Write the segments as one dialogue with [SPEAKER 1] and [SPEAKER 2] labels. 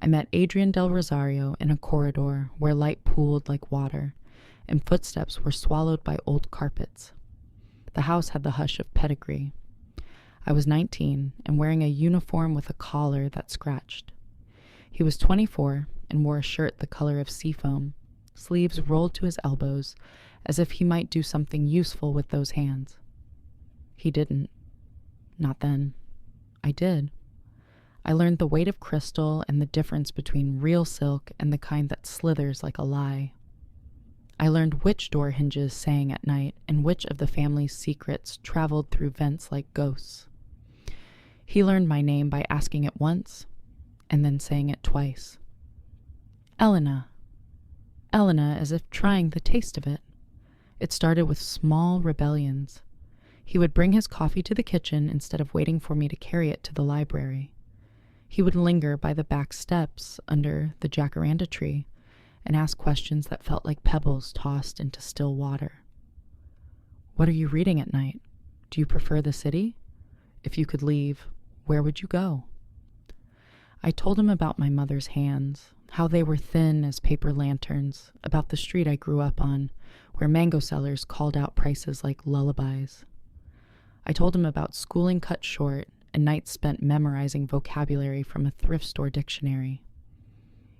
[SPEAKER 1] I met Adrian Del Rosario in a corridor where light pooled like water, and footsteps were swallowed by old carpets. The house had the hush of pedigree. I was 19 and wearing a uniform with a collar that scratched. He was 24 and wore a shirt the color of seafoam, sleeves rolled to his elbows, as if he might do something useful with those hands. He didn't. Not then. I did. I learned the weight of crystal and the difference between real silk and the kind that slithers like a lie. I learned which door hinges sang at night and which of the family's secrets traveled through vents like ghosts. He learned my name by asking it once and then saying it twice. Elena. Elena, as if trying the taste of it. It started with small rebellions. He would bring his coffee to the kitchen instead of waiting for me to carry it to the library. He would linger by the back steps under the jacaranda tree and ask questions that felt like pebbles tossed into still water. What are you reading at night? Do you prefer the city? If you could leave, where would you go? I told him about my mother's hands, how they were thin as paper lanterns, about the street I grew up on, where mango sellers called out prices like lullabies. I told him about schooling cut short and nights spent memorizing vocabulary from a thrift store dictionary.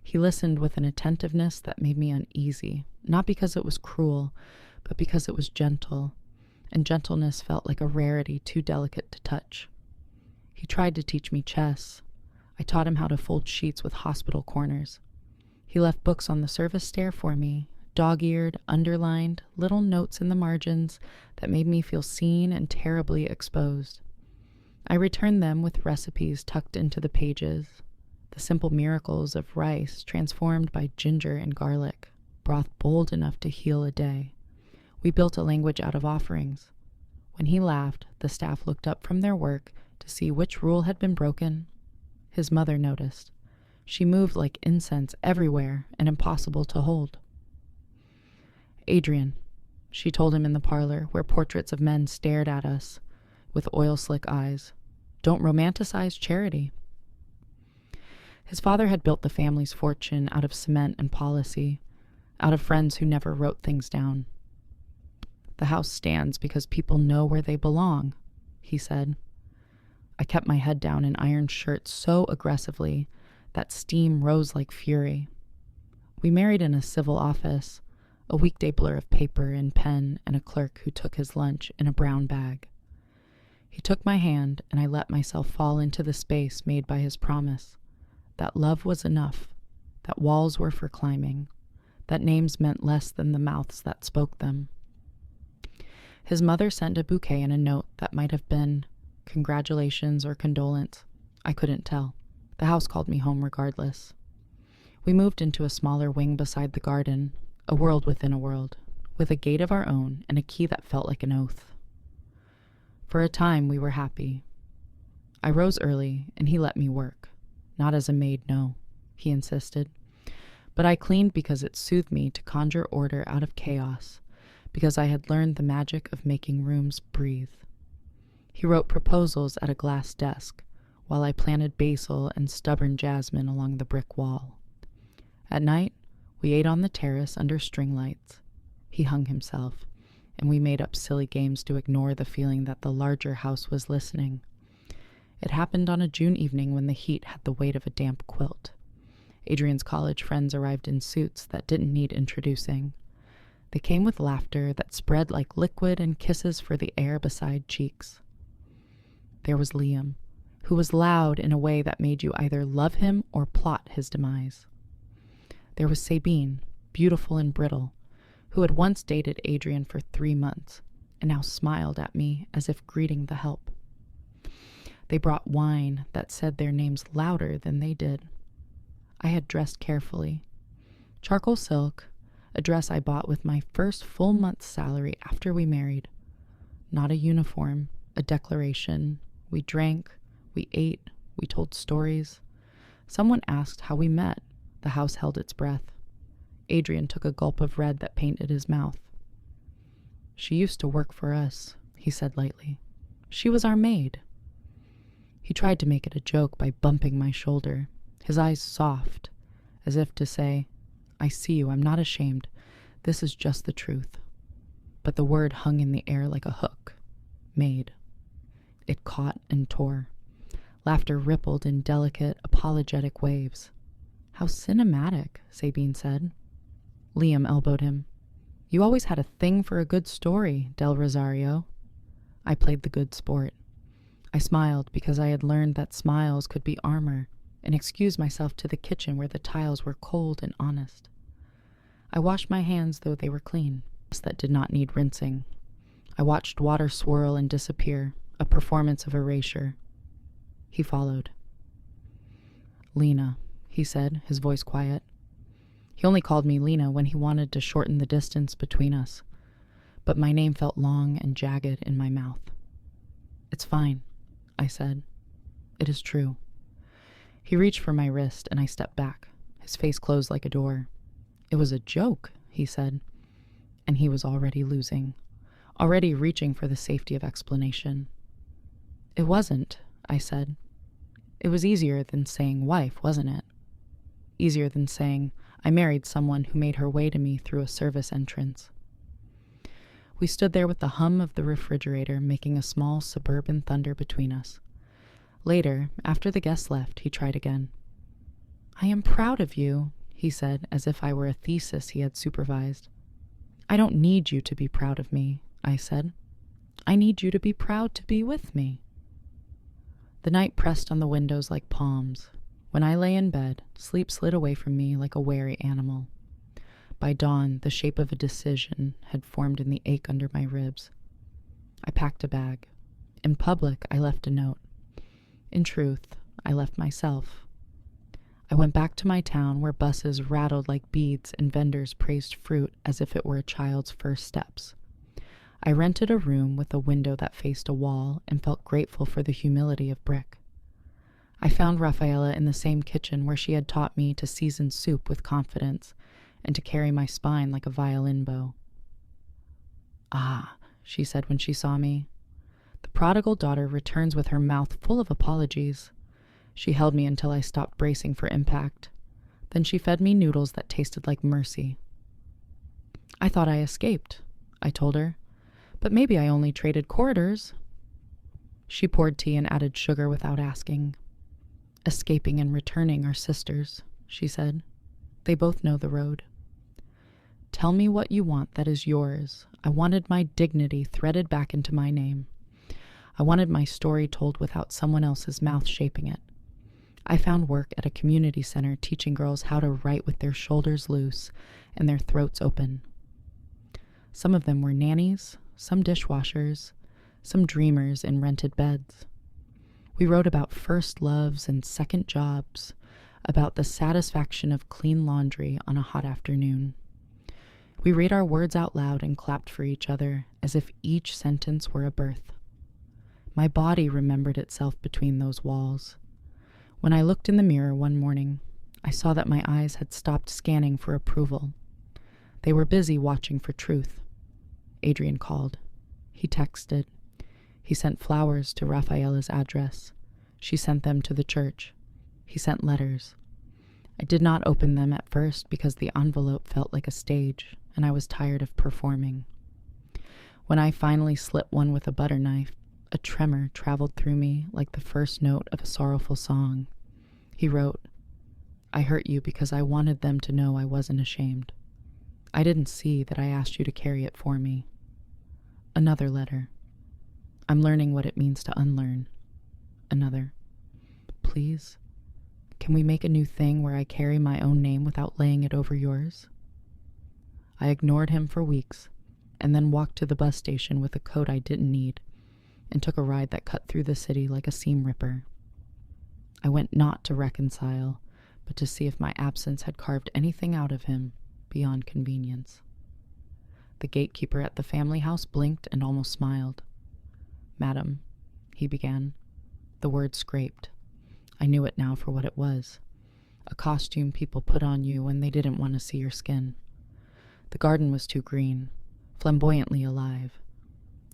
[SPEAKER 1] He listened with an attentiveness that made me uneasy, not because it was cruel, but because it was gentle, and gentleness felt like a rarity too delicate to touch. He tried to teach me chess. I taught him how to fold sheets with hospital corners. He left books on the service stair for me, dog-eared, underlined, little notes in the margins that made me feel seen and terribly exposed. I returned them with recipes tucked into the pages, the simple miracles of rice transformed by ginger and garlic, broth bold enough to heal a day. We built a language out of offerings. When he laughed, the staff looked up from their work to see which rule had been broken. His mother noticed. She moved like incense everywhere and impossible to hold. Adrian, she told him in the parlor where portraits of men stared at us with oil-slick eyes. Don't romanticize charity. His father had built the family's fortune out of cement and policy, out of friends who never wrote things down. The house stands because people know where they belong, he said. I kept my head down and ironed shirts so aggressively that steam rose like fury. We married in a civil office, a weekday blur of paper and pen and a clerk who took his lunch in a brown bag. He took my hand, and I let myself fall into the space made by his promise, that love was enough, that walls were for climbing, that names meant less than the mouths that spoke them. His mother sent a bouquet and a note that might have been congratulations or condolence. I couldn't tell. The house called me home regardless. We moved into a smaller wing beside the garden, a world within a world, with a gate of our own and a key that felt like an oath. For a time, we were happy. I rose early, and he let me work. Not as a maid, no, he insisted. But I cleaned because it soothed me to conjure order out of chaos, because I had learned the magic of making rooms breathe. He wrote proposals at a glass desk, while I planted basil and stubborn jasmine along the brick wall. At night, we ate on the terrace under string lights. He hung himself, and we made up silly games to ignore the feeling that the larger house was listening. It happened on a June evening when the heat had the weight of a damp quilt. Adrian's college friends arrived in suits that didn't need introducing. They came with laughter that spread like liquid and kisses for the air beside cheeks. There was Liam, who was loud in a way that made you either love him or plot his demise. There was Sabine, beautiful and brittle, who had once dated Adrian for 3 months and now smiled at me as if greeting the help. They brought wine that said their names louder than they did. I had dressed carefully. Charcoal silk, a dress I bought with my first full month's salary after we married. Not a uniform, a declaration. We drank, we ate, we told stories. Someone asked how we met. The house held its breath. Adrian took a gulp of red that painted his mouth. She used to work for us, he said lightly. She was our maid. He tried to make it a joke by bumping my shoulder. his eyes soft, as if to say, I see you, I'm not ashamed. This is just the truth. But the word hung in the air like a hook. Maid. It caught and tore. Laughter rippled in delicate, apologetic waves. How cinematic, Sabine said. Liam elbowed him. You always had a thing for a good story, Del Rosario. I played the good sport. I smiled because I had learned that smiles could be armor, and excused myself to the kitchen where the tiles were cold and honest. I washed my hands, though they were clean, that did not need rinsing. I watched water swirl and disappear, a performance of erasure. He followed. Lena, he said, his voice quiet. He only called me Lena when he wanted to shorten the distance between us, but my name felt long and jagged in my mouth. It's fine, I said. It is true. He reached for my wrist, and I stepped back, his face closed like a door. It was a joke, he said, and he was already losing, already reaching for the safety of explanation. It wasn't, I said. It was easier than saying wife, wasn't it? Easier than saying I married someone who made her way to me through a service entrance. We stood there with the hum of the refrigerator making a small suburban thunder between us. Later, after the guests left, he tried again. I am proud of you, he said, as if I were a thesis he had supervised. I don't need you to be proud of me, I said. I need you to be proud to be with me. The night pressed on the windows like palms. When I lay in bed, sleep slid away from me like a wary animal. By dawn, the shape of a decision had formed in the ache under my ribs. I packed a bag. In public, I left a note. In truth, I left myself. I went back to my town where buses rattled like beads and vendors praised fruit as if it were a child's first steps. I rented a room with a window that faced a wall and felt grateful for the humility of brick. I found Rafaela in the same kitchen where she had taught me to season soup with confidence and to carry my spine like a violin bow. Ah, she said when she saw me. The prodigal daughter returns with her mouth full of apologies. She held me until I stopped bracing for impact. Then she fed me noodles that tasted like mercy. I thought I escaped, I told her, but maybe I only traded corridors. She poured tea and added sugar without asking. Escaping and returning are sisters, she said. They both know the road. Tell me what you want that is yours. I wanted my dignity threaded back into my name. I wanted my story told without someone else's mouth shaping it. I found work at a community center teaching girls how to write with their shoulders loose and their throats open. Some of them were nannies, some dishwashers, some dreamers in rented beds. We wrote about first loves and second jobs, about the satisfaction of clean laundry on a hot afternoon. We read our words out loud and clapped for each other as if each sentence were a birth. My body remembered itself between those walls. When I looked in the mirror one morning, I saw that my eyes had stopped scanning for approval. They were busy watching for truth. Adrian called. He texted. He sent flowers to Rafaela's address. She sent them to the church. He sent letters. I did not open them at first because the envelope felt like a stage, and I was tired of performing. When I finally slit one with a butter knife, a tremor traveled through me like the first note of a sorrowful song. He wrote, I hurt you because I wanted them to know I wasn't ashamed. I didn't see that I asked you to carry it for me. Another letter. I'm learning what it means to unlearn. Another. Please, can we make a new thing where I carry my own name without laying it over yours? I ignored him for weeks, and then walked to the bus station with a coat I didn't need, and took a ride that cut through the city like a seam ripper. I went not to reconcile, but to see if my absence had carved anything out of him beyond convenience. The gatekeeper at the family house blinked and almost smiled. Madam, he began. The word scraped. I knew it now for what it was. A costume people put on you when they didn't want to see your skin. The garden was too green, flamboyantly alive.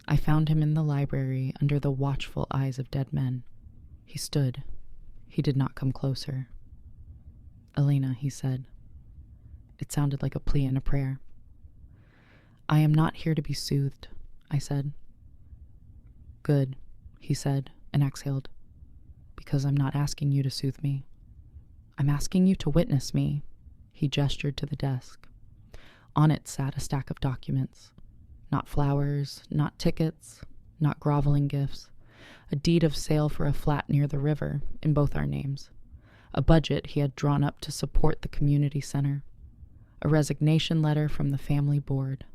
[SPEAKER 1] I found him in the library under the watchful eyes of dead men. He stood. He did not come closer. "Elena," he said. It sounded like a plea and a prayer. "I am not here to be soothed," I said. "Good," he said, and exhaled. "Because I'm not asking you to soothe me. I'm asking you to witness me." He gestured to the desk. On it sat a stack of documents. Not flowers, not tickets, not groveling gifts. A deed of sale for a flat near the river, in both our names. A budget he had drawn up to support the community center. A resignation letter from the family board.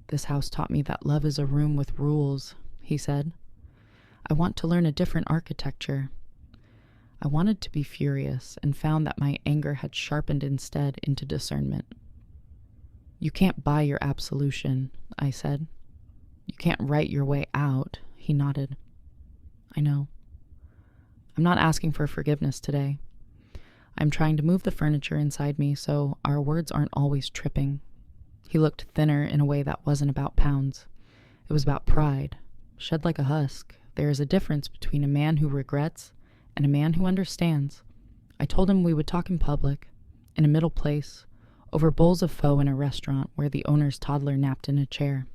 [SPEAKER 1] "This house taught me that love is a room with rules," he said. "I want to learn a different architecture." I wanted to be furious and found that my anger had sharpened instead into discernment. "You can't buy your absolution," I said. "You can't write your way out," he nodded. "I know. I'm not asking for forgiveness today. I'm trying to move the furniture inside me so our words aren't always tripping." He looked thinner in a way that wasn't about pounds. It was about pride, shed like a husk. There is a difference between a man who regrets and a man who understands. I told him we would talk in public, in a middle place, over bowls of pho in a restaurant where the owner's toddler napped in a chair.